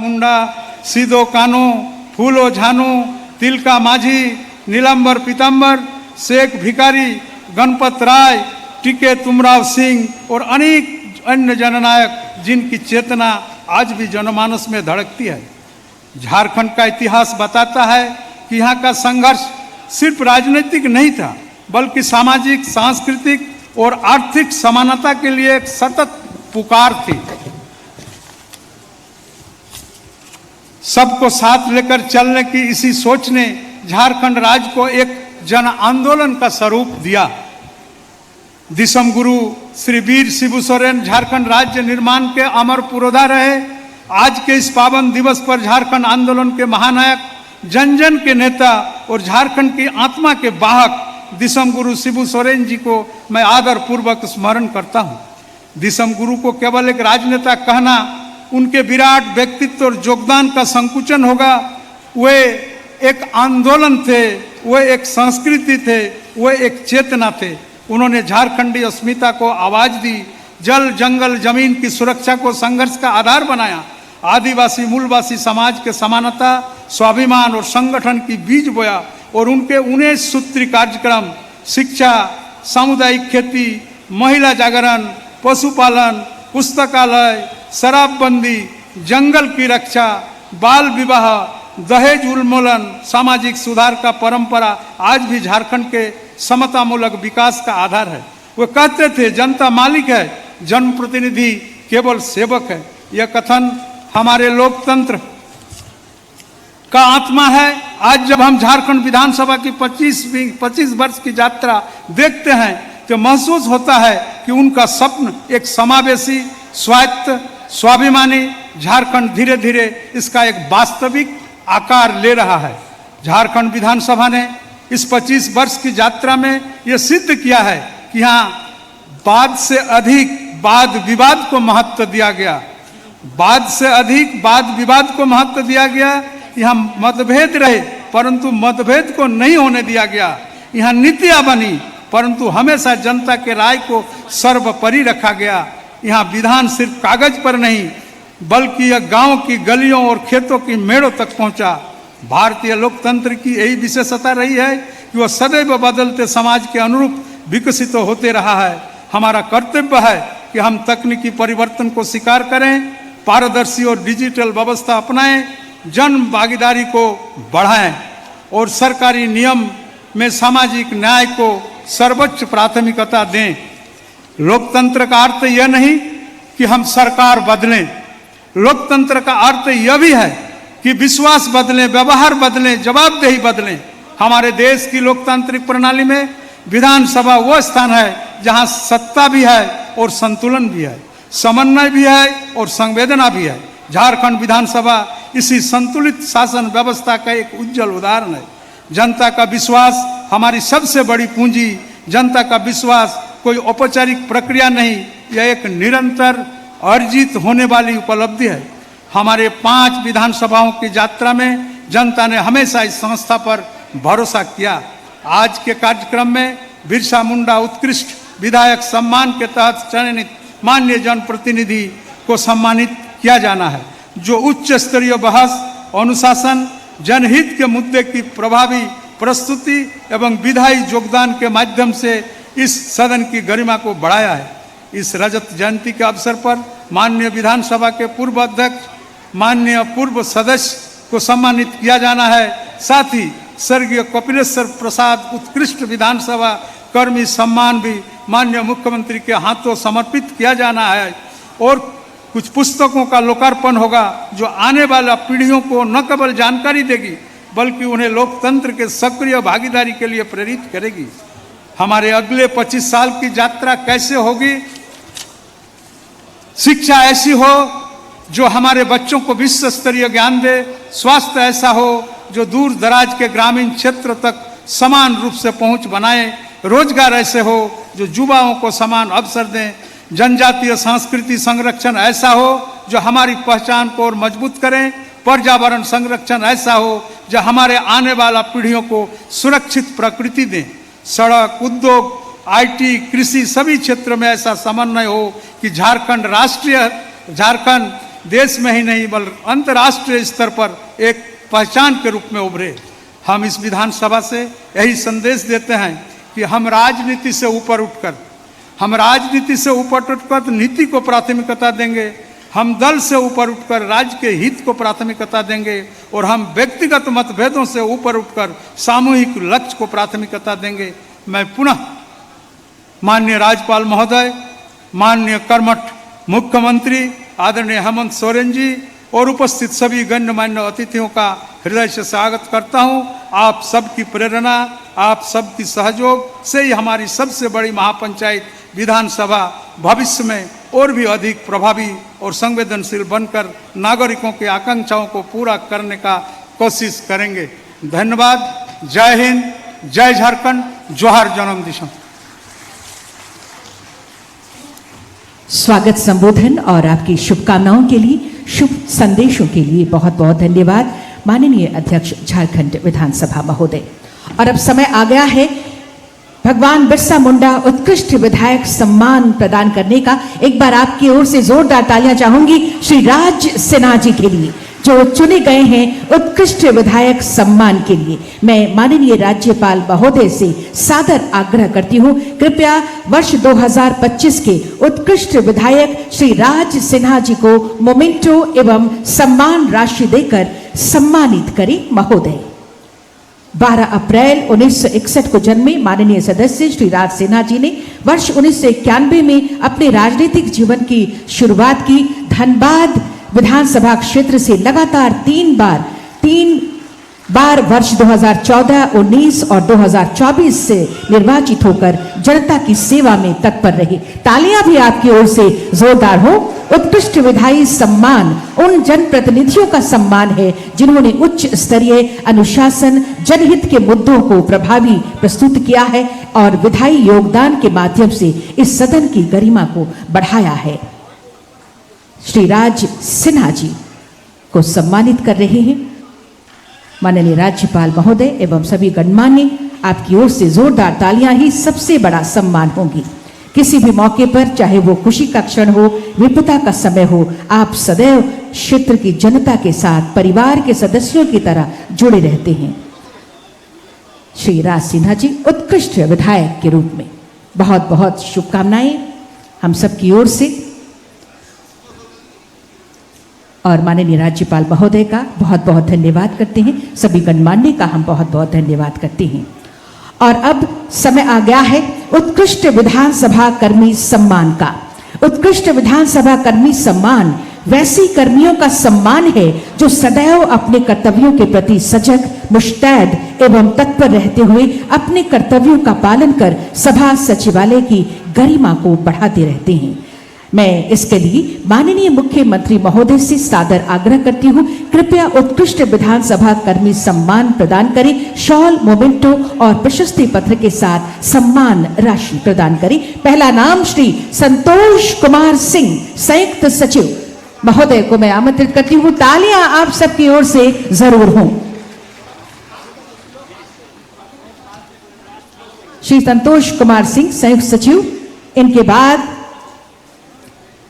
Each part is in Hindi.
मुंडा, सीधो कानो, फूलो झानो, तिलका माझी, नीलांबर पीतांबर, शेख भिकारी, गणपत राय, टीके तुमराव सिंह और अनेक अन्य जननायक जिनकी चेतना आज भी जनमानस में धड़कती है। झारखंड का इतिहास बताता है कि यहाँ का संघर्ष सिर्फ राजनीतिक नहीं था, बल्कि सामाजिक, सांस्कृतिक और आर्थिक समानता के लिए एक सतत पुकार थी। सबको साथ लेकर चलने की इसी सोच ने झारखंड राज्य को एक जन आंदोलन का स्वरूप दिया। दिसम गुरु श्री वीर शिबू सोरेन झारखंड राज्य निर्माण के अमर पुरोधा रहे। आज के इस पावन दिवस पर झारखंड आंदोलन के महानायक, जन जन के नेता और झारखंड की आत्मा के वाहक दिसम गुरु शिबू सोरेन जी को मैं आदर पूर्वक स्मरण करता हूँ। दिसम गुरु को केवल एक राजनेता कहना उनके विराट व्यक्तित्व और योगदान का संकुचन होगा। वे एक आंदोलन थे, वे एक संस्कृति थे, वे एक चेतना थे। उन्होंने झारखंडी अस्मिता को आवाज दी, जल जंगल जमीन की सुरक्षा को संघर्ष का आधार बनाया, आदिवासी मूलवासी समाज के समानता, स्वाभिमान और संगठन की बीज बोया और उनके 19 सूत्री कार्यक्रम शिक्षा, सामुदायिक खेती, महिला जागरण, पशुपालन, पुस्तकालय, शराबबंदी, जंगल की रक्षा, बाल विवाह, दहेज उन्मूलन, सामाजिक सुधार का परंपरा आज भी झारखंड के समतामूलक विकास का आधार है। वो कहते थे जनता मालिक है, जनप्रतिनिधि केवल सेवक है। यह कथन हमारे लोकतंत्र का आत्मा है। आज जब हम झारखंड विधानसभा की 25 वर्ष की यात्रा देखते हैं तो महसूस होता है कि उनका स्वप्न एक समावेशी, स्वायत्त, स्वाभिमानी झारखंड धीरे धीरे इसका एक वास्तविक आकार ले रहा है। झारखंड विधानसभा ने इस 25 वर्ष की यात्रा में यह सिद्ध किया है कि यहाँ वाद से अधिक वाद विवाद को महत्व दिया गया। वाद से अधिक वाद विवाद को महत्व दिया गया। यहाँ मतभेद रहे परंतु मतभेद को नहीं होने दिया गया। यहाँ नीतियाँ बनी परंतु हमेशा जनता के राय को सर्वोपरि रखा गया। यहाँ विधान सिर्फ कागज पर नहीं बल्कि यह गांव की गलियों और खेतों की मेड़ों तक पहुंचा। भारतीय लोकतंत्र की यही विशेषता रही है कि वह सदैव बदलते समाज के अनुरूप विकसित होते रहा है। हमारा कर्तव्य है कि हम तकनीकी परिवर्तन को स्वीकार करें, पारदर्शी और डिजिटल व्यवस्था अपनाएं, जन भागीदारी को बढ़ाएं और सरकारी नियम में सामाजिक न्याय को सर्वोच्च प्राथमिकता दें। लोकतंत्र का अर्थ यह नहीं कि हम सरकार बदलें, लोकतंत्र का अर्थ यह भी है कि विश्वास बदलें, व्यवहार बदलें, जवाबदेही बदलें। हमारे देश की लोकतांत्रिक प्रणाली में विधानसभा वह स्थान है जहां सत्ता भी है और संतुलन भी है, समन्वय भी है और संवेदना भी है। झारखंड विधानसभा इसी संतुलित शासन व्यवस्था का एक उज्जवल उदाहरण है। जनता का विश्वास हमारी सबसे बड़ी पूंजी। जनता का विश्वास कोई औपचारिक प्रक्रिया नहीं, यह एक निरंतर अर्जित होने वाली उपलब्धि है। हमारे 5 विधानसभाओं की यात्रा में जनता ने हमेशा इस संस्था पर भरोसा किया। आज के कार्यक्रम में बिरसा मुंडा उत्कृष्ट विधायक सम्मान के तहत चयनित माननीय जनप्रतिनिधि को सम्मानित किया जाना है, जो उच्च स्तरीय बहस, अनुशासन, जनहित के मुद्दे की प्रभावी प्रस्तुति एवं विधायी योगदान के माध्यम से इस सदन की गरिमा को बढ़ाया है। इस रजत जयंती के अवसर पर माननीय विधानसभा के पूर्व अध्यक्ष, माननीय पूर्व सदस्य को सम्मानित किया जाना है। साथ ही स्वर्गीय कपिलेश्वर प्रसाद उत्कृष्ट विधानसभा कर्मी सम्मान भी माननीय मुख्यमंत्री के हाथों समर्पित किया जाना है और कुछ पुस्तकों का लोकार्पण होगा जो आने वाला पीढ़ियों को न केवल जानकारी देगी बल्कि उन्हें लोकतंत्र के सक्रिय भागीदारी के लिए प्रेरित करेगी। हमारे अगले 25 साल की यात्रा कैसे होगी? शिक्षा ऐसी हो जो हमारे बच्चों को विश्व स्तरीय ज्ञान दे, स्वास्थ्य ऐसा हो जो दूर दराज के ग्रामीण क्षेत्र तक समान रूप से पहुंच बनाए, रोजगार ऐसे हो जो युवाओं को समान अवसर दें, जनजातीय संस्कृति संरक्षण ऐसा हो जो हमारी पहचान को और मजबूत करें, पर्यावरण संरक्षण ऐसा हो जो हमारे आने वाला पीढ़ियों को सुरक्षित प्रकृति दें, सड़क, उद्योग, आईटी, कृषि सभी क्षेत्र में ऐसा समन्वय हो कि झारखंड देश में ही नहीं बल्कि अंतर्राष्ट्रीय स्तर पर एक पहचान के रूप में उभरे। हम इस विधानसभा से यही संदेश देते हैं कि हम राजनीति से ऊपर उठकर नीति को प्राथमिकता देंगे, हम दल से ऊपर उठकर राज्य के हित को प्राथमिकता देंगे और हम व्यक्तिगत मतभेदों से ऊपर उठकर सामूहिक लक्ष्य को प्राथमिकता देंगे। मैं पुनः माननीय राज्यपाल महोदय, माननीय कर्मठ मुख्यमंत्री आदरणीय हेमंत सोरेन जी और उपस्थित सभी गण्यमान्य अतिथियों का हृदय से स्वागत करता हूं। आप सबकी प्रेरणा, आप सबकी सहयोग से ही हमारी सबसे बड़ी महापंचायत विधानसभा भविष्य में और भी अधिक प्रभावी और संवेदनशील बनकर नागरिकों की आकांक्षाओं को पूरा करने का कोशिश करेंगे। धन्यवाद। जय हिंद, जय झारखंड, जोहार जन्म दिशा। स्वागत संबोधन और आपकी शुभकामनाओं के लिए, शुभ संदेशों के लिए बहुत बहुत धन्यवाद माननीय अध्यक्ष झारखंड विधानसभा महोदय। और अब समय आ गया है भगवान बिरसा मुंडा उत्कृष्ट विधायक सम्मान प्रदान करने का। एक बार आपकी ओर से जोरदार तालियां चाहूंगी श्री राज सिन्हा जी के लिए, जो चुने गए हैं उत्कृष्ट विधायक सम्मान के लिए। मैं माननीय राज्यपाल महोदय से सादर आग्रह करती हूं, कृपया वर्ष 2025 के उत्कृष्ट विधायक श्री राज सिन्हा जी को मोमेंटो एवं सम्मान राशि देकर सम्मानित करें महोदय। 12 अप्रैल 1961 को जन्मे माननीय सदस्य श्री राज सिन्हा जी ने वर्ष 1991 में अपने राजनीतिक जीवन की शुरुआत की। धनबाद विधानसभा क्षेत्र से लगातार तीन बार वर्ष 2014, 19 और 2024 से निर्वाचित होकर जनता की सेवा में तत्पर रहे। तालियां भी आपकी ओर से जोरदार हो। उत्कृष्ट विधायी सम्मान उन जनप्रतिनिधियों का सम्मान है जिन्होंने उच्च स्तरीय अनुशासन, जनहित के मुद्दों को प्रभावी प्रस्तुत किया है और विधायी योगदान के माध्यम से इस सदन की गरिमा को बढ़ाया है। श्री राज सिन्हा जी को सम्मानित कर रहे हैं माननीय राज्यपाल महोदय एवं सभी गणमान्य। आपकी ओर से जोरदार तालियां ही सबसे बड़ा सम्मान होंगी। किसी भी मौके पर, चाहे वो खुशी का क्षण हो, विपदा का समय हो, आप सदैव क्षेत्र की जनता के साथ परिवार के सदस्यों की तरह जुड़े रहते हैं। श्री राज सिन्हा जी उत्कृष्ट विधायक के रूप में बहुत बहुत शुभकामनाएं हम सबकी ओर से और माननीय राज्यपाल महोदय का बहुत बहुत धन्यवाद करते हैं। सभी गणमान्य का हम बहुत बहुत धन्यवाद करते हैं। और अब समय आ गया है उत्कृष्ट विधानसभा कर्मी सम्मान का। उत्कृष्ट विधानसभा कर्मी सम्मान वैसे कर्मियों का सम्मान है जो सदैव अपने कर्तव्यों के प्रति सजग, मुस्तैद एवं तत्पर रहते हुए अपने कर्तव्यों का पालन कर सभा सचिवालय की गरिमा को बढ़ाते रहते हैं। मैं इसके लिए माननीय मुख्यमंत्री महोदय से सादर आग्रह करती हूँ, कृपया उत्कृष्ट विधानसभा कर्मी सम्मान प्रदान करें। शॉल, मोमेंटो और प्रशस्ति पत्र के साथ सम्मान राशि प्रदान करें। पहला नाम श्री संतोष कुमार सिंह, संयुक्त सचिव महोदय को मैं आमंत्रित करती हूँ। तालियां आप सबकी ओर से जरूर हों। श्री संतोष कुमार सिंह, संयुक्त सचिव। इनके बाद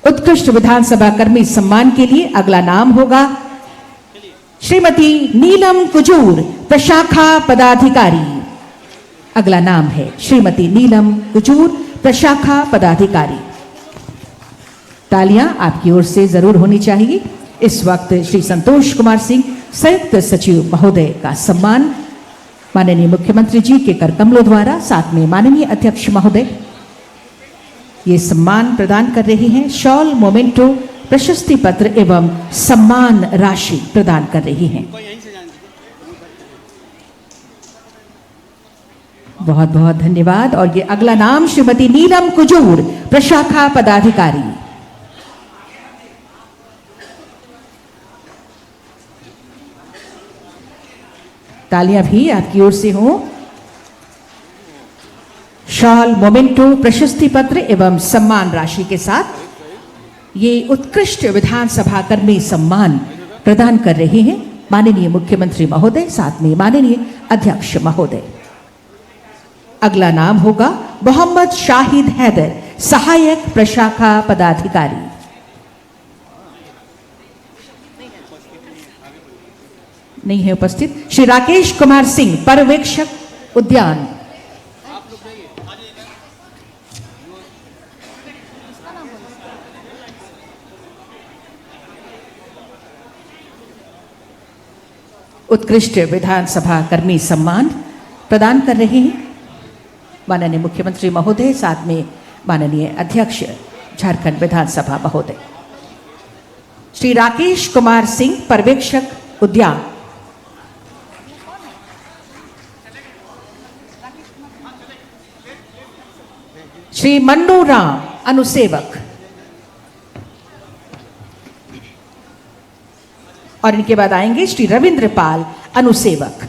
उत्कृष्ट विधानसभा कर्मी सम्मान के लिए अगला नाम होगा श्रीमती नीलम कुजूर, प्रशाखा पदाधिकारी। अगला नाम है श्रीमती नीलम कुजूर, प्रशाखा पदाधिकारी। तालियां आपकी ओर से जरूर होनी चाहिए। इस वक्त श्री संतोष कुमार सिंह, संयुक्त सचिव महोदय का सम्मान माननीय मुख्यमंत्री जी के कर कमलों द्वारा, साथ में माननीय अध्यक्ष महोदय ये सम्मान प्रदान कर रहे हैं। शॉल, मोमेंटो, प्रशस्ति पत्र एवं सम्मान राशि प्रदान कर रही हैं। बहुत बहुत धन्यवाद। और ये अगला नाम श्रीमती नीलम कुजूर, प्रशाखा पदाधिकारी। तालियां भी आपकी ओर से हों। शॉल, मोमेंटो, प्रशस्ति पत्र एवं सम्मान राशि के साथ ये उत्कृष्ट विधानसभा कर्मी सम्मान प्रदान कर रहे हैं माननीय मुख्यमंत्री महोदय, साथ में माननीय अध्यक्ष महोदय। अगला नाम होगा मोहम्मद शाहिद हैदर, सहायक प्रशाखा पदाधिकारी। नहीं है उपस्थित। श्री राकेश कुमार सिंह, पर्यवेक्षक उद्यान। उत्कृष्ट विधानसभा कर्मी सम्मान प्रदान कर रहे हैं माननीय मुख्यमंत्री महोदय, साथ में माननीय अध्यक्ष झारखंड विधानसभा महोदय श्री राकेश कुमार सिंह, पर्यवेक्षक उद्यान। श्री मन्नू राम, अनुसेवक, और इनके बाद आएंगे श्री रविंद्र पाल, अनुसेवक।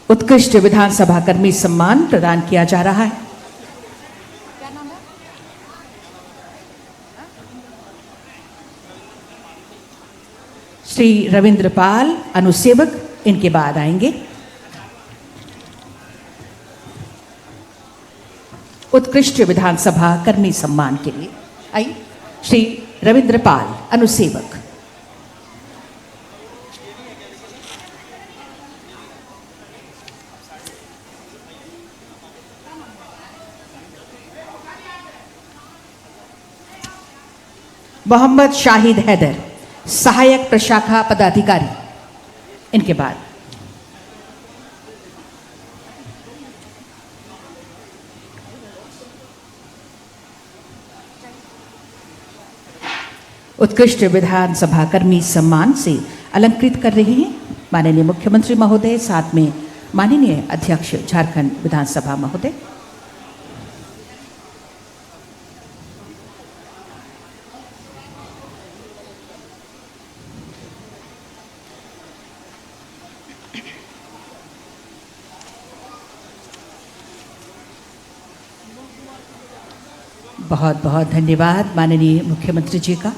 उत्कृष्ट विधानसभा कर्मी सम्मान प्रदान किया जा रहा है। श्री रविंद्र पाल, अनुसेवक, इनके बाद आएंगे उत्कृष्ट विधानसभा कर्मी सम्मान के लिए। आइए श्री रविंद्र पाल, अनुसेवक। मोहम्मद शाहिद हैदर, सहायक प्रशाखा पदाधिकारी, इनके बाद उत्कृष्ट विधानसभा कर्मी सम्मान से अलंकृत कर रहे हैं माननीय मुख्यमंत्री महोदय, साथ में माननीय अध्यक्ष झारखंड विधानसभा महोदय। बहुत बहुत धन्यवाद माननीय मुख्यमंत्री जी का।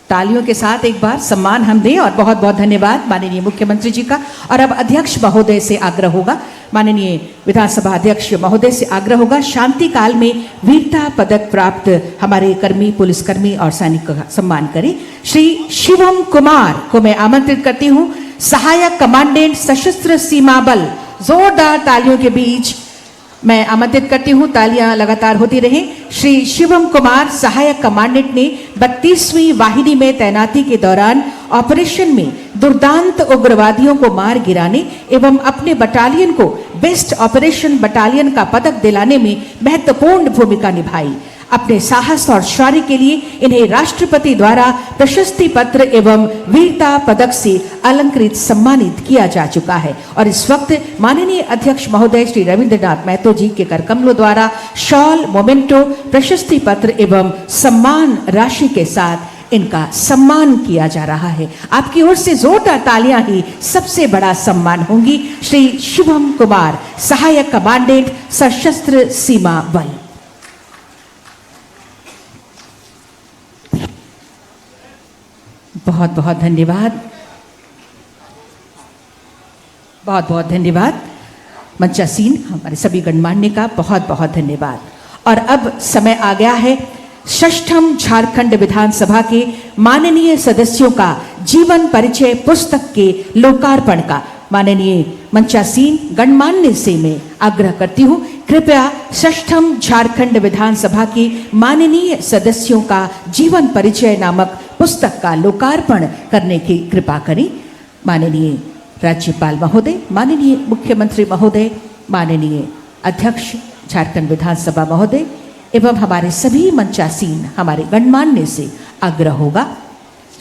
तालियों के साथ एक बार सम्मान हम दें और बहुत बहुत धन्यवाद माननीय मुख्यमंत्री जी का। और अब अध्यक्ष महोदय से आग्रह होगा, माननीय विधानसभा अध्यक्ष महोदय से आग्रह होगा, शांति काल में वीरता पदक प्राप्त हमारे कर्मी, पुलिसकर्मी और सैनिक का सम्मान करें। श्री शिवम कुमार को मैं आमंत्रित करती हूं, सहायक कमांडेंट सशस्त्र सीमा बल। जोरदार तालियों के बीच मैं आमंत्रित करती हूं, तालियां लगातार होती रहें। श्री शिवम कुमार, सहायक कमांडेंट ने 32वीं वाहिनी में तैनाती के दौरान ऑपरेशन में दुर्दांत उग्रवादियों को मार गिराने एवं अपने बटालियन को बेस्ट ऑपरेशन बटालियन का पदक दिलाने में महत्वपूर्ण भूमिका निभाई। अपने साहस और शौर्य के लिए इन्हें राष्ट्रपति द्वारा प्रशस्ति पत्र एवं वीरता पदक से अलंकृत सम्मानित किया जा चुका है। और इस वक्त माननीय अध्यक्ष महोदय श्री रविंद्रनाथ महतो जी के कर कमलों द्वारा शॉल, मोमेंटो, प्रशस्ति पत्र एवं सम्मान राशि के साथ इनका सम्मान किया जा रहा है। आपकी ओर से जोरदार तालियां ही सबसे बड़ा सम्मान होंगी। श्री शिवम कुमार, सहायक कमांडेंट सशस्त्र सीमा बल। बहुत बहुत धन्यवाद, बहुत बहुत धन्यवाद मंचासीन हमारे सभी गणमान्य का बहुत बहुत धन्यवाद। और अब समय आ गया है षष्ठम झारखंड विधानसभा के माननीय सदस्यों का जीवन परिचय पुस्तक के लोकार्पण का। माननीय मंचासीन गणमान्य से मैं आग्रह करती हूं, कृपया षष्ठम झारखंड विधानसभा के माननीय सदस्यों का जीवन परिचय नामक पुस्तक का लोकार्पण करने की कृपा करें। माननीय राज्यपाल महोदय, माननीय मुख्यमंत्री महोदय, माननीय अध्यक्ष झारखंड विधानसभा महोदय एवं हमारे सभी मंचासीन हमारे गणमान्य से आग्रह होगा,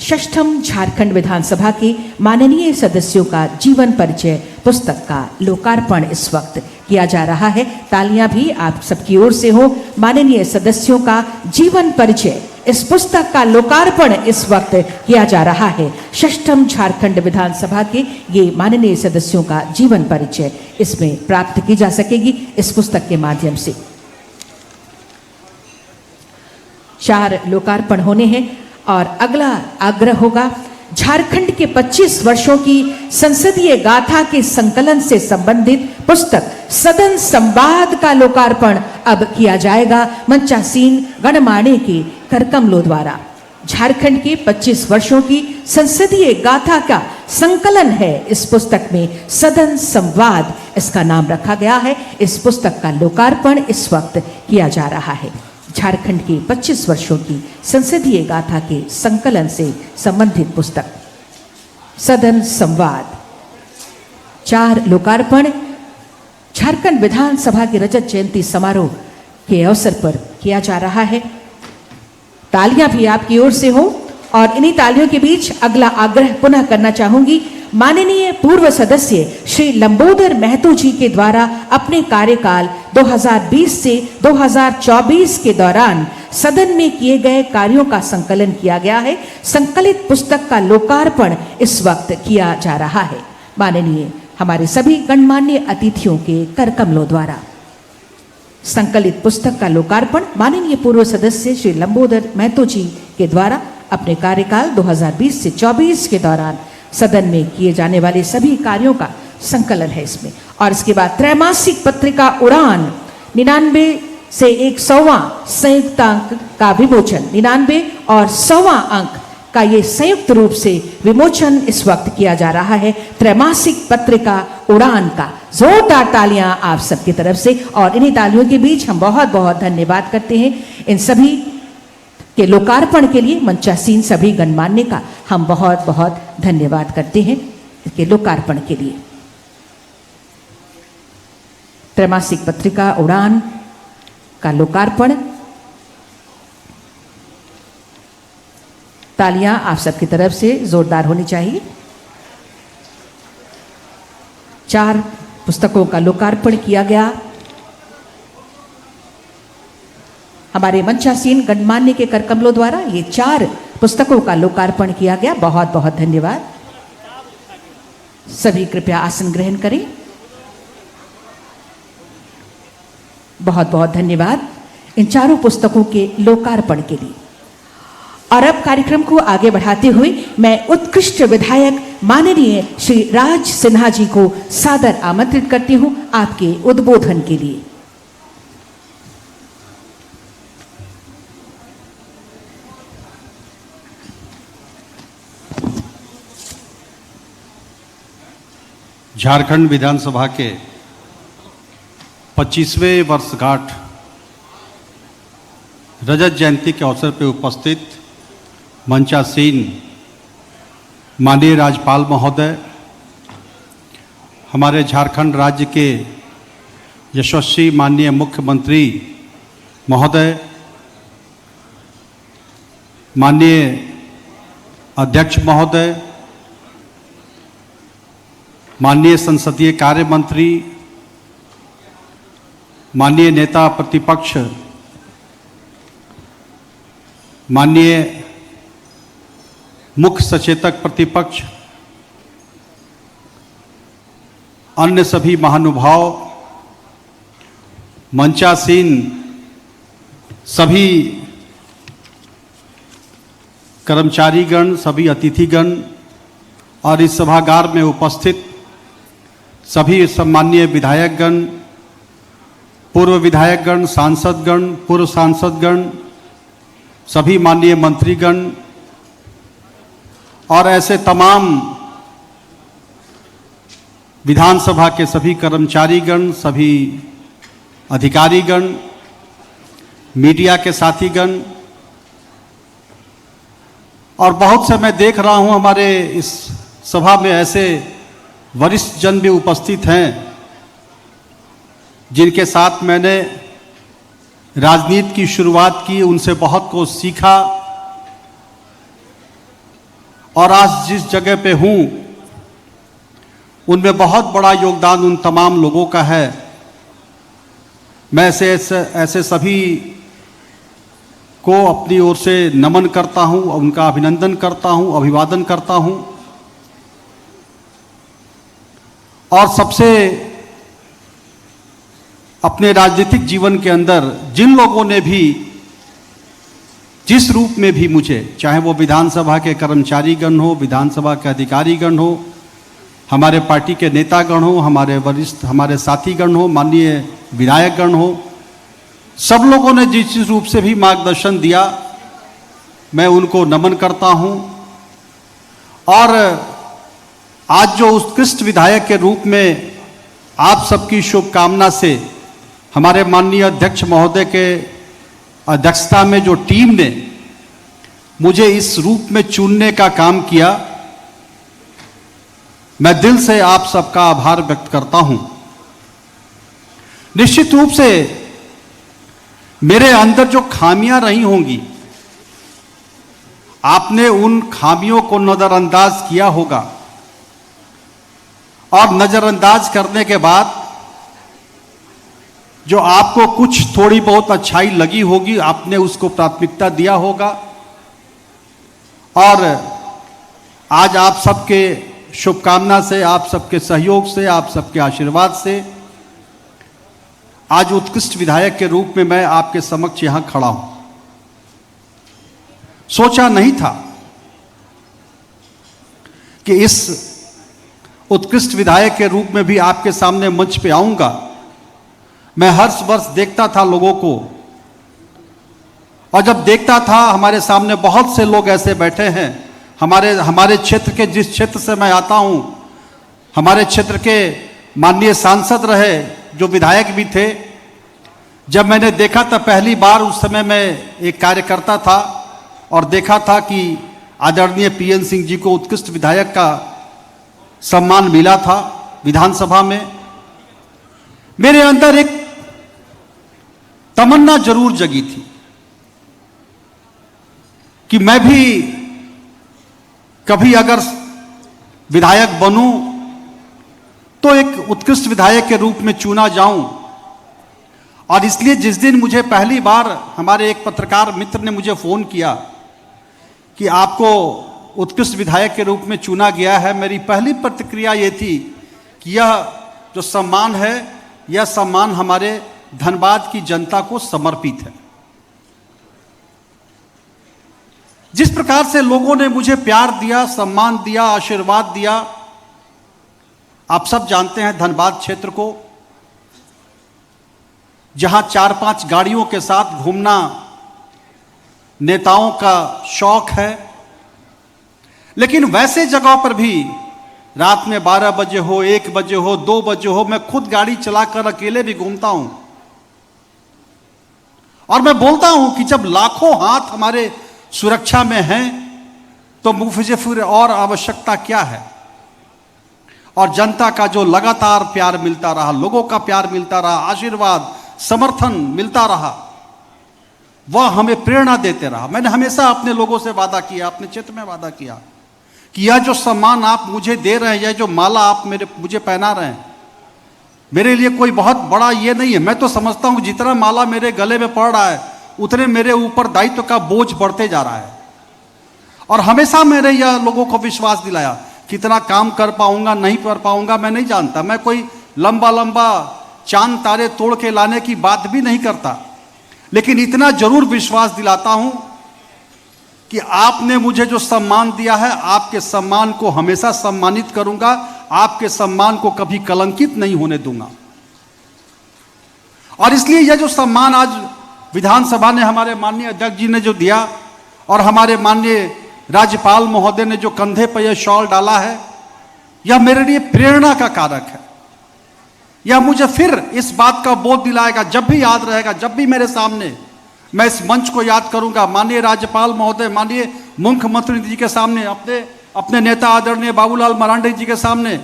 षष्ठम झारखंड विधानसभा के माननीय सदस्यों का जीवन परिचय पुस्तक का लोकार्पण इस वक्त किया जा रहा है। तालियां भी आप सबकी ओर से हो। माननीय सदस्यों का जीवन परिचय, इस पुस्तक का लोकार्पण इस वक्त किया जा रहा है। षष्ठम झारखंड विधानसभा के ये माननीय सदस्यों का जीवन परिचय इसमें प्राप्त की जा सकेगी इस पुस्तक के माध्यम से। 4 लोकार्पण होने हैं और अगला आग्रह होगा झारखंड के 25 वर्षों की संसदीय गाथा के संकलन से संबंधित पुस्तक सदन संवाद का लोकार्पण अब किया जाएगा मंचासीन गणमान्य के करकमलों द्वारा। झारखंड के 25 वर्षों की संसदीय गाथा का संकलन है इस पुस्तक में, सदन संवाद इसका नाम रखा गया है। इस पुस्तक का लोकार्पण इस वक्त किया जा रहा है। झारखंड के 25 वर्षों की संसदीय गाथा के संकलन से संबंधित पुस्तक सदन संवाद। 4 लोकार्पण झारखंड विधानसभा के रजत जयंती समारोह के अवसर पर किया जा रहा है। तालियां भी आपकी ओर से हो और इन्हीं तालियों के बीच अगला आग्रह पुनः करना चाहूंगी। माननीय पूर्व सदस्य श्री लंबोदर महतो जी के द्वारा अपने कार्यकाल 2020 से 2024 के दौरान सदन में किए गए कार्यों का संकलन किया गया है। संकलित पुस्तक का लोकार्पण इस वक्त किया जा रहा है माननीय हमारे सभी गणमान्य अतिथियों के करकमलों द्वारा। संकलित पुस्तक का लोकार्पण माननीय पूर्व सदस्य श्री लंबोदर महतो जी के द्वारा अपने कार्यकाल 2020 से 24 के दौरान सदन में किए जाने वाले सभी कार्यों का संकलन है इसमें। और इसके बाद त्रैमासिक पत्रिका उड़ान 99 से 100वां संयुक्त अंक का विमोचन, 99 और 100वां अंक का ये संयुक्त रूप से विमोचन इस वक्त किया जा रहा है त्रैमासिक पत्रिका उड़ान का। जोरदार तालियां आप सबकी तरफ से। और इन्हीं तालियों के बीच हम बहुत बहुत धन्यवाद करते हैं इन सभी के लोकार्पण के लिए। मंचासीन सभी गणमान्य का हम बहुत बहुत धन्यवाद करते हैं इसके लोकार्पण के लिए। त्रैमासिक पत्रिका उड़ान का लोकार्पण। तालियां आप सबकी तरफ से जोरदार होनी चाहिए। 4 पुस्तकों का लोकार्पण किया गया। हमारे मंचासीन गणमान्य के करकमलों द्वारा ये 4 पुस्तकों का लोकार्पण किया गया। बहुत बहुत धन्यवाद। सभी कृपया आसन ग्रहण करें। बहुत बहुत धन्यवाद इन 4 पुस्तकों के लोकार्पण के लिए। और अब कार्यक्रम को आगे बढ़ाते हुए मैं उत्कृष्ट विधायक माननीय श्री राज सिन्हा जी को सादर आमंत्रित करती हूं आपके उद्बोधन के लिए। झारखंड विधानसभा के 25वें वर्षगांठ रजत जयंती के अवसर पर उपस्थित मंचासीन माननीय राज्यपाल महोदय, हमारे झारखंड राज्य के यशस्वी माननीय मुख्यमंत्री महोदय, माननीय अध्यक्ष महोदय, माननीय संसदीय कार्य मंत्री, माननीय नेता प्रतिपक्ष, माननीय मुख्य सचेतक प्रतिपक्ष, अन्य सभी महानुभाव, मंचासीन सभी कर्मचारीगण, सभी अतिथिगण और इस सभागार में उपस्थित सभी सम्माननीय विधायकगण, पूर्व विधायकगण, सांसदगण, पूर्व सांसदगण, सभी माननीय मंत्रीगण और ऐसे तमाम विधानसभा के सभी कर्मचारीगण, सभी अधिकारीगण, मीडिया के साथीगण और बहुत से मैं देख रहा हूं हमारे इस सभा में ऐसे वरिष्ठ जन भी उपस्थित हैं जिनके साथ मैंने राजनीति की शुरुआत की, उनसे बहुत कुछ सीखा और आज जिस जगह पे हूं उनमें बहुत बड़ा योगदान उन तमाम लोगों का है। मैं ऐसे सभी को अपनी ओर से नमन करता हूं, उनका अभिनंदन करता हूं, अभिवादन करता हूं। और सबसे अपने राजनीतिक जीवन के अंदर जिन लोगों ने भी जिस रूप में भी मुझे, चाहे वो विधानसभा के कर्मचारीगण हो, विधानसभा के अधिकारीगण हो, हमारे पार्टी के नेतागण हो, हमारे वरिष्ठ, हमारे साथीगण हो, माननीय विधायकगण हो, सब लोगों ने जिस रूप से भी मार्गदर्शन दिया, मैं उनको नमन करता हूं। और आज जो उत्कृष्ट विधायक के रूप में आप सबकी शुभकामना से हमारे माननीय अध्यक्ष महोदय के अध्यक्षता में जो टीम ने मुझे इस रूप में चुनने का काम किया, मैं दिल से आप सबका आभार व्यक्त करता हूं। निश्चित रूप से मेरे अंदर जो खामियां रही होंगी, आपने उन खामियों को नजरअंदाज किया होगा, और नजरअंदाज करने के बाद जो आपको कुछ थोड़ी बहुत अच्छाई लगी होगी, आपने उसको प्राथमिकता दिया होगा। और आज आप सबके शुभकामना से, आप सबके सहयोग से, आप सबके आशीर्वाद से आज उत्कृष्ट विधायक के रूप में मैं आपके समक्ष यहां खड़ा हूं। सोचा नहीं था कि इस उत्कृष्ट विधायक के रूप में भी आपके सामने मंच पे आऊंगा। मैं हर वर्ष देखता था लोगों को, और जब देखता था हमारे सामने बहुत से लोग ऐसे बैठे हैं, हमारे क्षेत्र के, जिस क्षेत्र से मैं आता हूं, हमारे क्षेत्र के माननीय सांसद रहे, जो विधायक भी थे। जब मैंने देखा था पहली बार, उस समय मैं एक कार्यकर्ता था और देखा था कि आदरणीय पीएन सिंह जी को उत्कृष्ट विधायक का सम्मान मिला था विधानसभा में, मेरे अंदर एक तमन्ना जरूर जगी थी कि मैं भी कभी अगर विधायक बनूं तो एक उत्कृष्ट विधायक के रूप में चुना जाऊं। और इसलिए जिस दिन मुझे पहली बार हमारे एक पत्रकार मित्र ने मुझे फोन किया कि आपको उत्कृष्ट विधायक के रूप में चुना गया है, मेरी पहली प्रतिक्रिया ये थी कि यह जो सम्मान है, यह सम्मान हमारे धनबाद की जनता को समर्पित है। जिस प्रकार से लोगों ने मुझे प्यार दिया, सम्मान दिया, आशीर्वाद दिया, आप सब जानते हैं धनबाद क्षेत्र को, जहां 4-5 गाड़ियों के साथ घूमना नेताओं का शौक है, लेकिन वैसे जगहों पर भी रात में 12 बजे हो, 1 बजे हो, 2 बजे हो, मैं खुद गाड़ी चलाकर अकेले भी घूमता हूं। और मैं बोलता हूं कि जब लाखों हाथ हमारे सुरक्षा में हैं, तो मुझे फिर और आवश्यकता क्या है। और जनता का जो लगातार प्यार मिलता रहा, लोगों का प्यार मिलता रहा, आशीर्वाद, समर्थन मिलता रहा, वह हमें प्रेरणा देते रहा। मैंने हमेशा अपने लोगों से वादा किया, अपने क्षेत्र में वादा किया कि यह जो सम्मान आप मुझे दे रहे हैं, यह जो माला आप मुझे पहना रहे हैं, मेरे लिए कोई बहुत बड़ा ये नहीं है। मैं तो समझता हूं जितना माला मेरे गले में पड़ रहा है, उतने मेरे ऊपर दायित्व का बोझ बढ़ते जा रहा है। और हमेशा मैंने यह लोगों को विश्वास दिलाया, कितना काम कर पाऊंगा नहीं कर पाऊंगा मैं नहीं जानता, मैं कोई लंबा लंबा चांद तारे तोड़ के लाने की बात भी नहीं करता, लेकिन इतना जरूर विश्वास दिलाता हूं कि आपने मुझे जो सम्मान दिया है, आपके सम्मान को हमेशा सम्मानित करूंगा, आपके सम्मान को कभी कलंकित नहीं होने दूंगा। और इसलिए यह जो सम्मान आज विधानसभा ने, हमारे माननीय अध्यक्ष जी ने जो दिया, और हमारे माननीय राज्यपाल महोदय ने जो कंधे पर यह शॉल डाला है, यह मेरे लिए प्रेरणा का कारक है। यह मुझे फिर इस बात का बोध दिलाएगा, जब भी याद रहेगा, जब भी मेरे सामने मैं इस मंच को याद करूंगा, माननीय राज्यपाल महोदय, माननीय मुख्यमंत्री जी के सामने, अपने नेता आदरणीय बाबूलाल मरांडी जी के सामने,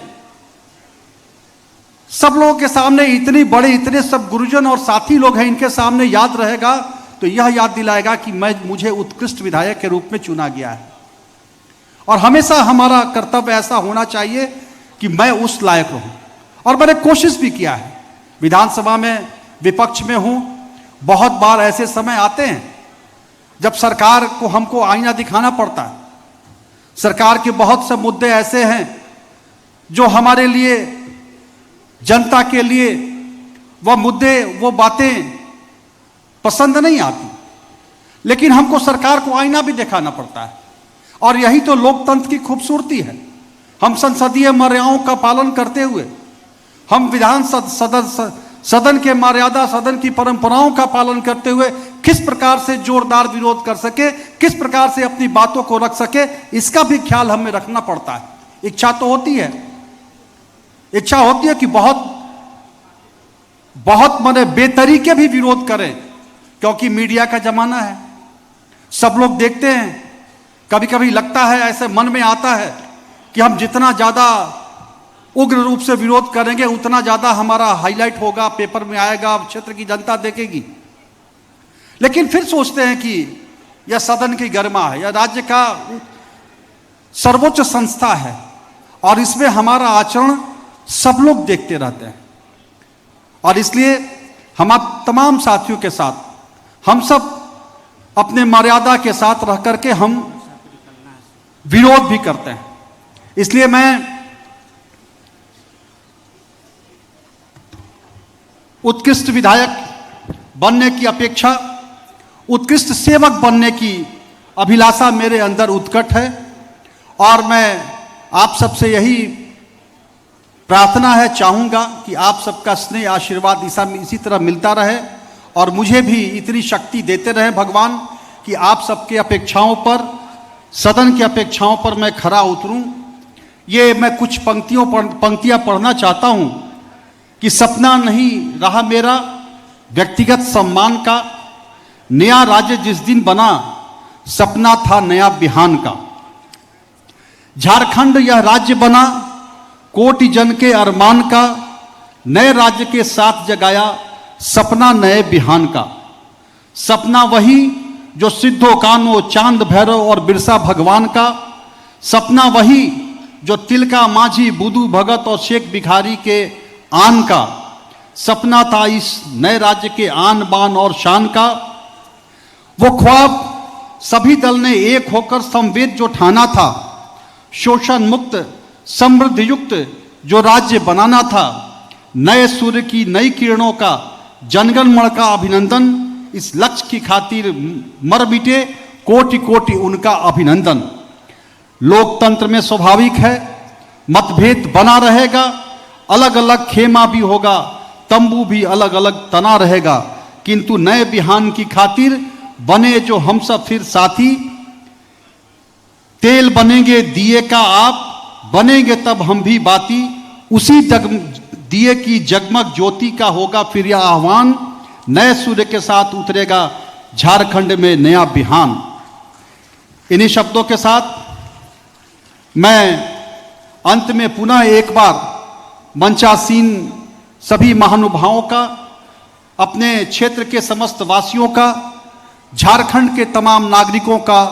सब लोगों के सामने, इतने सब गुरुजन और साथी लोग हैं, इनके सामने याद रहेगा, तो यह याद दिलाएगा कि मुझे उत्कृष्ट विधायक के रूप में चुना गया है। और हमेशा हमारा कर्तव्य ऐसा होना चाहिए कि मैं उस लायक रहूं। और मैंने कोशिश भी किया है, विधानसभा में विपक्ष में हूं, बहुत बार ऐसे समय आते हैं जब सरकार को हमको आईना दिखाना पड़ता है। सरकार के बहुत से मुद्दे ऐसे हैं जो हमारे लिए, जनता के लिए, वह मुद्दे, वो बातें पसंद नहीं आती। लेकिन हमको सरकार को आईना भी दिखाना पड़ता है, और यही तो लोकतंत्र की खूबसूरती है। हम संसदीय मर्यादाओं का पालन करते हुए, हम सदन के मर्यादा, सदन की परंपराओं का पालन करते हुए किस प्रकार से जोरदार विरोध कर सके, किस प्रकार से अपनी बातों को रख सके, इसका भी ख्याल हमें रखना पड़ता है। इच्छा तो होती है, इच्छा होती है कि बहुत माने बेतरीके भी विरोध करें, क्योंकि मीडिया का जमाना है, सब लोग देखते हैं। कभी कभी लगता है, ऐसे मन में आता है कि हम जितना ज्यादा उग्र रूप से विरोध करेंगे उतना ज्यादा हमारा हाईलाइट होगा, पेपर में आएगा, क्षेत्र की जनता देखेगी। लेकिन फिर सोचते हैं कि यह सदन की गरिमा है, यह राज्य का सर्वोच्च संस्था है, और इसमें हमारा आचरण सब लोग देखते रहते हैं। और इसलिए हम आप तमाम साथियों के साथ हम सब अपने मर्यादा के साथ रह करके हम विरोध भी करते हैं। इसलिए मैं उत्कृष्ट विधायक बनने की अपेक्षा उत्कृष्ट सेवक बनने की अभिलाषा मेरे अंदर उत्कट है, और मैं आप सबसे यही प्रार्थना है, चाहूँगा कि आप सबका स्नेह आशीर्वाद इसी तरह मिलता रहे, और मुझे भी इतनी शक्ति देते रहे भगवान कि आप सबके अपेक्षाओं पर, सदन की अपेक्षाओं पर मैं खरा उतरूं। ये मैं कुछ पंक्तियां पढ़ना चाहता हूं कि सपना नहीं रहा मेरा व्यक्तिगत सम्मान का, नया राज्य जिस दिन बना सपना था नया बिहान का। झारखंड यह राज्य बना कोटि जन के अरमान का, नए राज्य के साथ जगाया सपना नए बिहान का। सपना वही जो सिद्धो कान्हो, चांद भैरव और बिरसा भगवान का। सपना वही जो तिलका माझी, बुदू भगत और शेख भिखारी के आन का। सपना था इस नए राज्य के आन बान और शान का। वो ख्वाब सभी दल ने एक होकर संवेद जो ठाना था, शोषण मुक्त समृद्ध युक्त जो राज्य बनाना था। नए सूर्य की नई किरणों का जनगण मन का अभिनंदन, इस लक्ष्य की खातिर मर मिटे कोटि कोटि उनका अभिनंदन। लोकतंत्र में स्वाभाविक है मतभेद बना रहेगा, अलग अलग खेमा भी होगा, तंबू भी अलग अलग तना रहेगा, किंतु नए बिहान की खातिर बने जो हम सब फिर साथी। तेल बनेंगे दिए का आप, बनेंगे तब हम भी बाती। उसी दिए की जगमग ज्योति का होगा फिर यह आह्वान। नए सूर्य के साथ उतरेगा झारखंड में नया बिहान। इन्हीं शब्दों के साथ मैं अंत में पुनः एक बार मंचासीन सभी महानुभावों का, अपने क्षेत्र के समस्त वासियों का, झारखंड के तमाम नागरिकों का,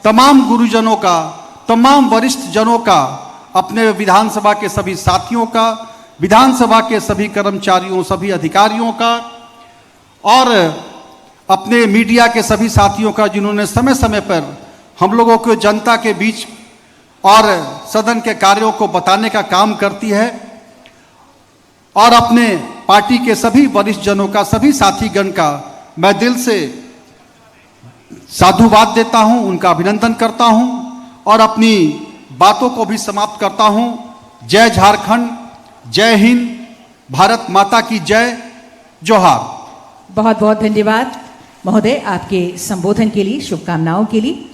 तमाम गुरुजनों का, तमाम वरिष्ठ जनों का, अपने विधानसभा के सभी साथियों का, विधानसभा के सभी कर्मचारियों, सभी अधिकारियों का, और अपने मीडिया के सभी साथियों का, जिन्होंने समय समय पर हम लोगों को जनता के बीच और सदन के कार्यों को बताने का काम करती है। और अपने पार्टी के सभी वरिष्ठ जनों का, सभी साथीगण का मैं दिल से साधुवाद देता हूं, उनका अभिनंदन करता हूं और अपनी बातों को भी समाप्त करता हूं। जय झारखंड, जय हिंद, भारत माता की जय, जोहार। बहुत बहुत धन्यवाद महोदय आपके संबोधन के लिए, शुभकामनाओं के लिए।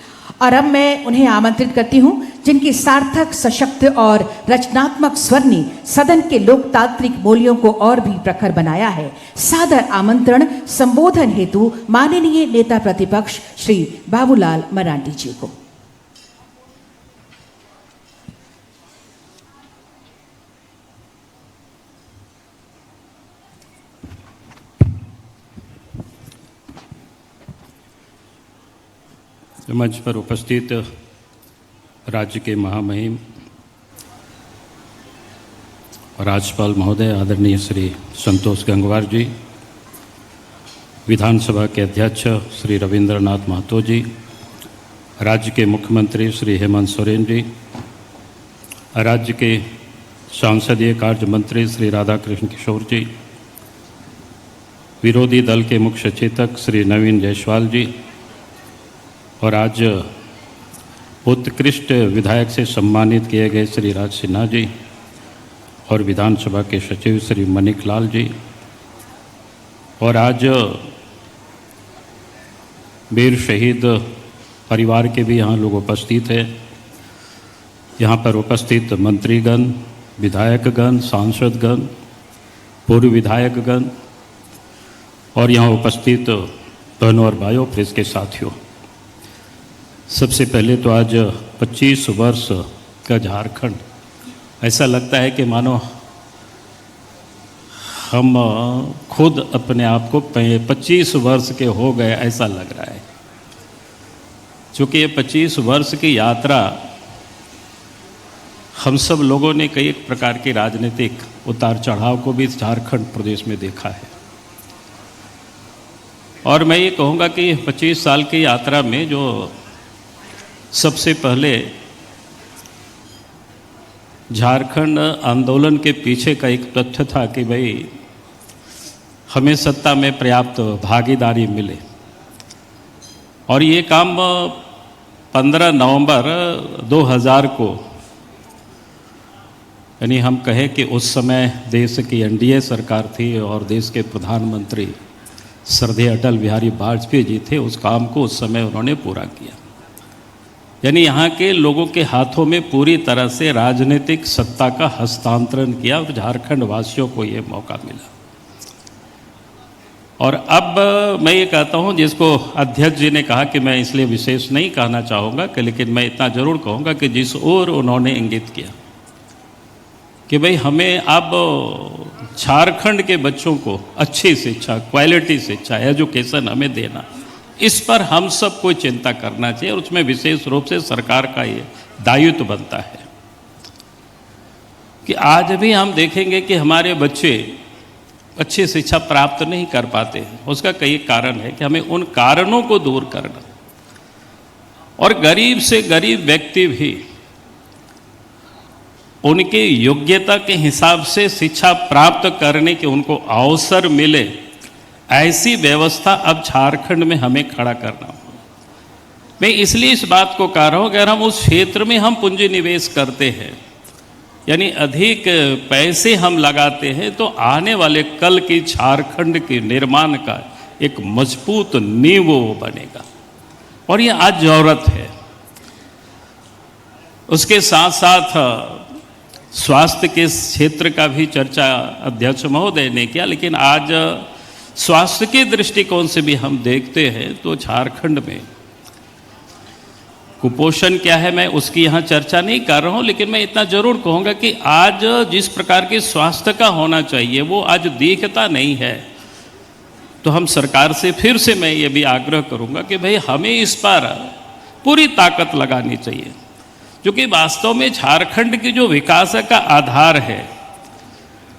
और अब मैं उन्हें आमंत्रित करती हूं जिनकी सार्थक, सशक्त और रचनात्मक स्वर ने सदन के लोकतांत्रिक मूल्यों को और भी प्रखर बनाया है। सादर आमंत्रण संबोधन हेतु माननीय नेता प्रतिपक्ष श्री बाबूलाल मरांडी जी को। मंच पर उपस्थित राज्य के महामहिम राज्यपाल महोदय आदरणीय श्री संतोष गंगवार जी, विधानसभा के अध्यक्ष श्री रविंद्रनाथ महतो जी, राज्य के मुख्यमंत्री श्री हेमंत सोरेन जी, राज्य के संसदीय कार्य मंत्री श्री राधाकृष्ण किशोर जी, विरोधी दल के मुख्य सचेतक श्री नवीन जायसवाल जी, और आज उत्कृष्ट विधायक से सम्मानित किए गए श्री राज सिन्हा जी और विधानसभा के सचिव श्री मनिक लाल जी, और आज वीर शहीद परिवार के भी यहाँ लोग उपस्थित हैं। यहाँ पर उपस्थित मंत्रीगण, विधायकगण, सांसदगण, पूर्व विधायकगण और यहाँ उपस्थित बहनों और भाइयों, प्रेस के साथियों, सबसे पहले तो आज 25 वर्ष का झारखंड, ऐसा लगता है कि मानो हम खुद अपने आप को 25 वर्ष के हो गए ऐसा लग रहा है। चूँकि ये 25 वर्ष की यात्रा हम सब लोगों ने कई एक प्रकार की राजनीतिक उतार चढ़ाव को भी झारखंड प्रदेश में देखा है। और मैं ये कहूँगा कि 25 साल की यात्रा में जो सबसे पहले झारखंड आंदोलन के पीछे का एक तथ्य था कि भाई हमें सत्ता में पर्याप्त भागीदारी मिले, और ये काम 15 नवंबर 2000 को, यानी हम कहें कि उस समय देश की एनडीए सरकार थी और देश के प्रधानमंत्री श्रद्धेय अटल बिहारी वाजपेयी जी थे, उस काम को उस समय उन्होंने पूरा किया। यानी यहाँ के लोगों के हाथों में पूरी तरह से राजनीतिक सत्ता का हस्तांतरण किया और झारखंड वासियों को ये मौका मिला। और अब मैं ये कहता हूँ, जिसको अध्यक्ष जी ने कहा कि मैं इसलिए विशेष नहीं कहना चाहूँगा कि, लेकिन मैं इतना जरूर कहूँगा कि जिस ओर उन्होंने इंगित किया कि भाई हमें अब झारखंड के बच्चों को अच्छी शिक्षा, क्वालिटी शिक्षा, एजुकेशन हमें देना, इस पर हम सबको चिंता करना चाहिए और उसमें विशेष रूप से सरकार का ये दायित्व बनता है कि आज भी हम देखेंगे कि हमारे बच्चे अच्छी शिक्षा प्राप्त नहीं कर पाते हैं। उसका कई कारण है कि हमें उन कारणों को दूर करना, और गरीब से गरीब व्यक्ति भी उनके योग्यता के हिसाब से शिक्षा प्राप्त करने के उनको अवसर मिले, ऐसी व्यवस्था अब झारखंड में हमें खड़ा करना होगा। मैं इसलिए इस बात को कह रहा हूँ, अगर हम उस क्षेत्र में हम पूंजी निवेश करते हैं, यानी अधिक पैसे हम लगाते हैं, तो आने वाले कल की झारखंड के निर्माण का एक मजबूत नींव बनेगा, और ये आज जरूरत है। उसके साथ साथ स्वास्थ्य के क्षेत्र का भी चर्चा अध्यक्ष महोदय ने किया, लेकिन आज स्वास्थ्य के दृष्टिकोण से भी हम देखते हैं तो झारखंड में कुपोषण क्या है, मैं उसकी यहाँ चर्चा नहीं कर रहा हूँ, लेकिन मैं इतना जरूर कहूँगा कि आज जिस प्रकार के स्वास्थ्य का होना चाहिए वो आज दिखता नहीं है। तो हम सरकार से फिर से मैं ये भी आग्रह करूँगा कि भाई हमें इस पर पूरी ताकत लगानी चाहिए, क्योंकि वास्तव में झारखंड की जो विकास का आधार है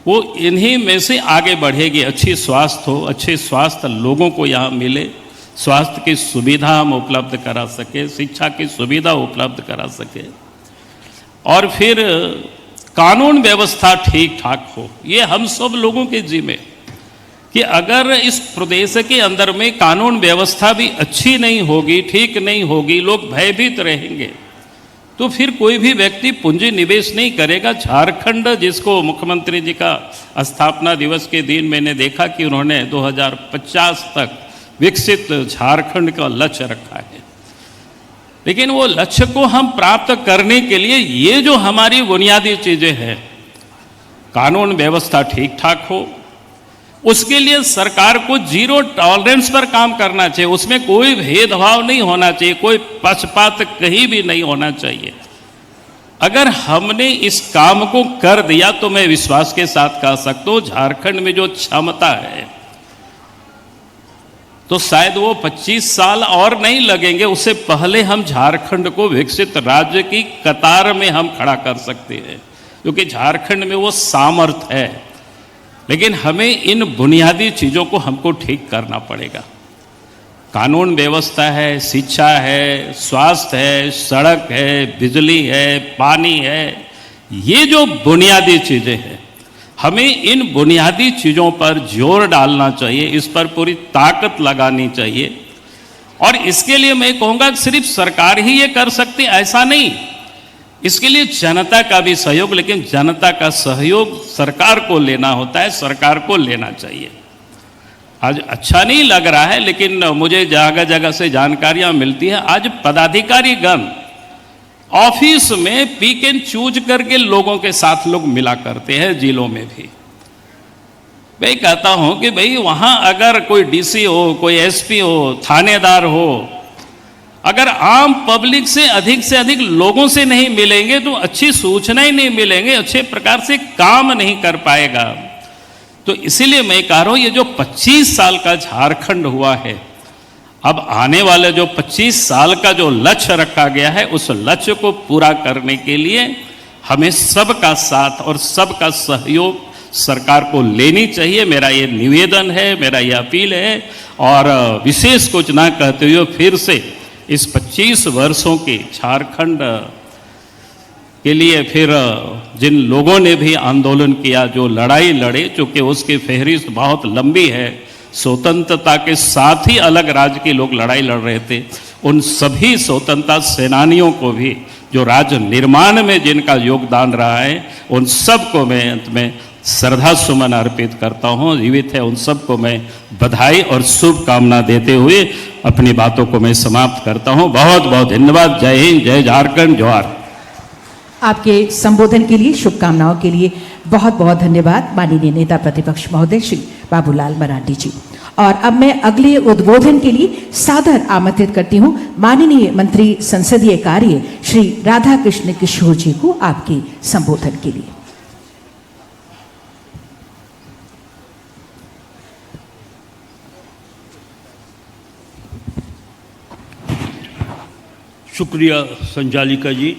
वो इन्हीं में से आगे बढ़ेगी। अच्छी स्वास्थ्य हो, अच्छे स्वास्थ्य लोगों को यहाँ मिले, स्वास्थ्य की सुविधा हम उपलब्ध करा सके, शिक्षा की सुविधा उपलब्ध करा सके, और फिर कानून व्यवस्था ठीक ठाक हो। ये हम सब लोगों के जिम्मे कि अगर इस प्रदेश के अंदर में कानून व्यवस्था भी अच्छी नहीं होगी, ठीक नहीं होगी, लोग भयभीत रहेंगे, तो फिर कोई भी व्यक्ति पूंजी निवेश नहीं करेगा। झारखंड, जिसको मुख्यमंत्री जी का स्थापना दिवस के दिन मैंने देखा कि उन्होंने 2050 तक विकसित झारखंड का लक्ष्य रखा है, लेकिन वो लक्ष्य को हम प्राप्त करने के लिए ये जो हमारी बुनियादी चीजें हैं, कानून व्यवस्था ठीक ठाक हो, उसके लिए सरकार को जीरो टॉलरेंस पर काम करना चाहिए। उसमें कोई भेदभाव नहीं होना चाहिए, कोई पक्षपात कहीं भी नहीं होना चाहिए। अगर हमने इस काम को कर दिया तो मैं विश्वास के साथ कह सकता हूं झारखंड में जो क्षमता है, तो शायद वो 25 साल और नहीं लगेंगे, उससे पहले हम झारखंड को विकसित राज्य की कतार में हम खड़ा कर सकते हैं, क्योंकि झारखंड में वो सामर्थ्य है। लेकिन हमें इन बुनियादी चीज़ों को हमको ठीक करना पड़ेगा। कानून व्यवस्था है, शिक्षा है, स्वास्थ्य है, सड़क है, बिजली है, पानी है, ये जो बुनियादी चीज़ें हैं, हमें इन बुनियादी चीज़ों पर जोर डालना चाहिए, इस पर पूरी ताकत लगानी चाहिए। और इसके लिए मैं कहूँगा सिर्फ सरकार ही ये कर सकती, ऐसा नहीं, इसके लिए जनता का भी सहयोग, लेकिन जनता का सहयोग सरकार को लेना होता है, सरकार को लेना चाहिए। आज अच्छा नहीं लग रहा है, लेकिन मुझे जगह जगह से जानकारियां मिलती है, आज पदाधिकारी गण ऑफिस में पिक एंड चूज करके लोगों के साथ लोग मिला करते हैं, जिलों में भी। मैं कहता हूं कि भाई वहां अगर कोई डीसी हो, कोई एसपी हो, थानेदार हो, अगर आम पब्लिक से अधिक लोगों से नहीं मिलेंगे तो अच्छी सूचनाएं नहीं मिलेंगे, अच्छे प्रकार से काम नहीं कर पाएगा। तो इसीलिए मैं कह रहा हूं ये जो 25 साल का झारखंड हुआ है, अब आने वाले जो 25 साल का जो लक्ष्य रखा गया है, उस लक्ष्य को पूरा करने के लिए हमें सबका साथ और सबका सहयोग सरकार को लेनी चाहिए। मेरा ये निवेदन है, मेरा ये अपील है। और विशेष कुछ ना कहते हुए फिर से इस 25 वर्षों के झारखंड के लिए फिर जिन लोगों ने भी आंदोलन किया, जो लड़ाई लड़े, चूँकि उसकी फहरिस्त बहुत लंबी है, स्वतंत्रता के साथ ही अलग राज्य के लोग लड़ाई लड़ रहे थे, उन सभी स्वतंत्रता सेनानियों को भी, जो राज्य निर्माण में जिनका योगदान रहा है, उन सब को मैं अंत में श्रद्धा सुमन अर्पित करता हूँ। जीवित है उन सबको मैं बधाई और शुभकामना देते हुए अपनी बातों को मैं समाप्त करता हूँ। बहुत बहुत धन्यवाद। जय हिंद, जय झारखंड, जोहार। आपके संबोधन के लिए, शुभकामनाओं के लिए बहुत बहुत धन्यवाद माननीय नेता प्रतिपक्ष महोदय श्री बाबूलाल मरांडी जी। और अब मैं अगले उद्बोधन के लिए सादर आमंत्रित करती हूँ माननीय मंत्री संसदीय कार्य श्री राधा कृष्ण किशोर जी को आपके संबोधन के लिए। शुक्रिया संचालिका जी।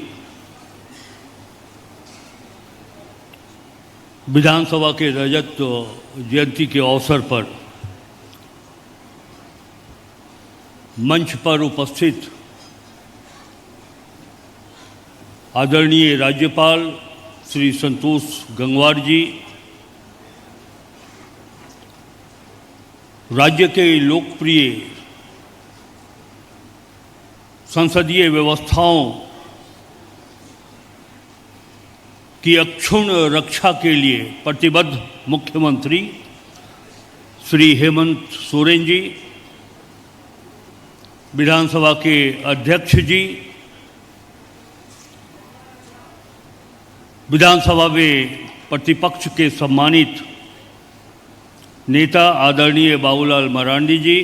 विधानसभा के रजत जयंती के अवसर पर मंच पर उपस्थित आदरणीय राज्यपाल श्री संतोष गंगवार जी, राज्य के लोकप्रिय संसदीय व्यवस्थाओं की अक्षुण्ण रक्षा के लिए प्रतिबद्ध मुख्यमंत्री श्री हेमंत सोरेन जी, विधानसभा के अध्यक्ष जी, विधानसभा में प्रतिपक्ष के सम्मानित नेता आदरणीय बाबूलाल मरांडी जी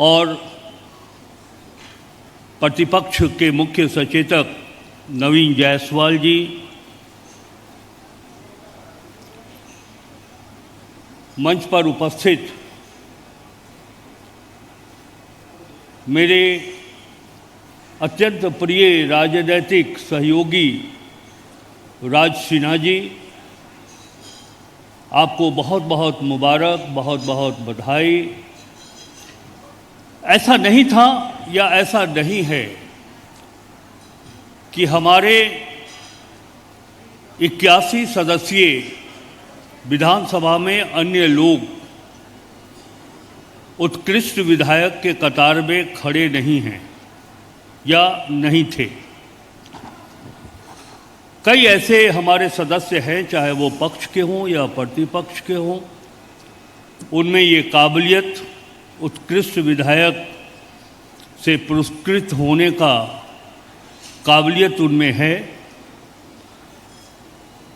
और प्रतिपक्ष के मुख्य सचेतक नवीन जायसवाल जी, मंच पर उपस्थित मेरे अत्यंत प्रिय राजनैतिक सहयोगी राज सिन्हा जी, आपको बहुत बहुत मुबारक, बहुत बहुत बधाई। ऐसा नहीं था या ऐसा नहीं है कि हमारे 81 सदस्यीय विधानसभा में अन्य लोग उत्कृष्ट विधायक के कतार में खड़े नहीं हैं या नहीं थे। कई ऐसे हमारे सदस्य हैं, चाहे वो पक्ष के हों या प्रतिपक्ष के हों, उनमें ये काबिलियत उत्कृष्ट विधायक से पुरस्कृत होने का काबिलियत उनमें है,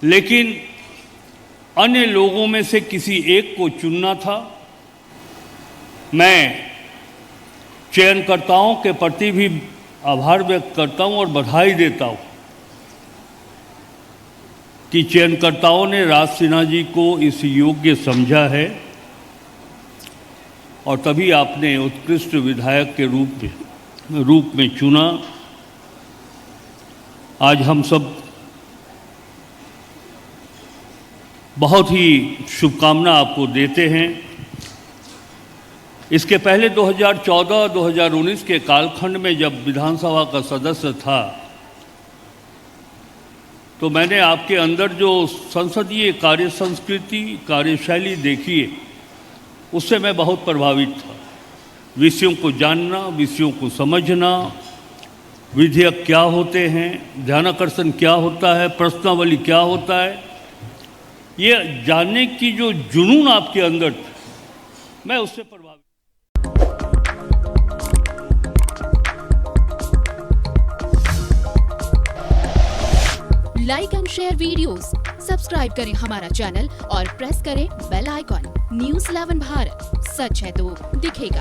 लेकिन अन्य लोगों में से किसी एक को चुनना था। मैं चयनकर्ताओं के प्रति भी आभार व्यक्त करता हूं और बधाई देता हूं कि चयनकर्ताओं ने राज सिन्हा जी को इस योग्य समझा है और तभी आपने उत्कृष्ट विधायक के रूप में चुना। आज हम सब बहुत ही शुभकामना आपको देते हैं। इसके पहले 2014-2019 के कालखंड में जब विधानसभा का सदस्य था, तो मैंने आपके अंदर जो संसदीय कार्य संस्कृति, कार्यशैली देखी है, उससे मैं बहुत प्रभावित था। विषयों को जानना, विषयों को समझना, विधेयक क्या होते हैं, ध्यानाकर्षण क्या होता है, प्रश्नावली क्या होता है, ये जानने की जो जुनून आपके अंदर था, मैं उससे प्रभावित। Like and share videos, subscribe करें हमारा चैनल और प्रेस करें बेल आइकॉन। न्यूज़ 11 भारत, सच है तो दिखेगा।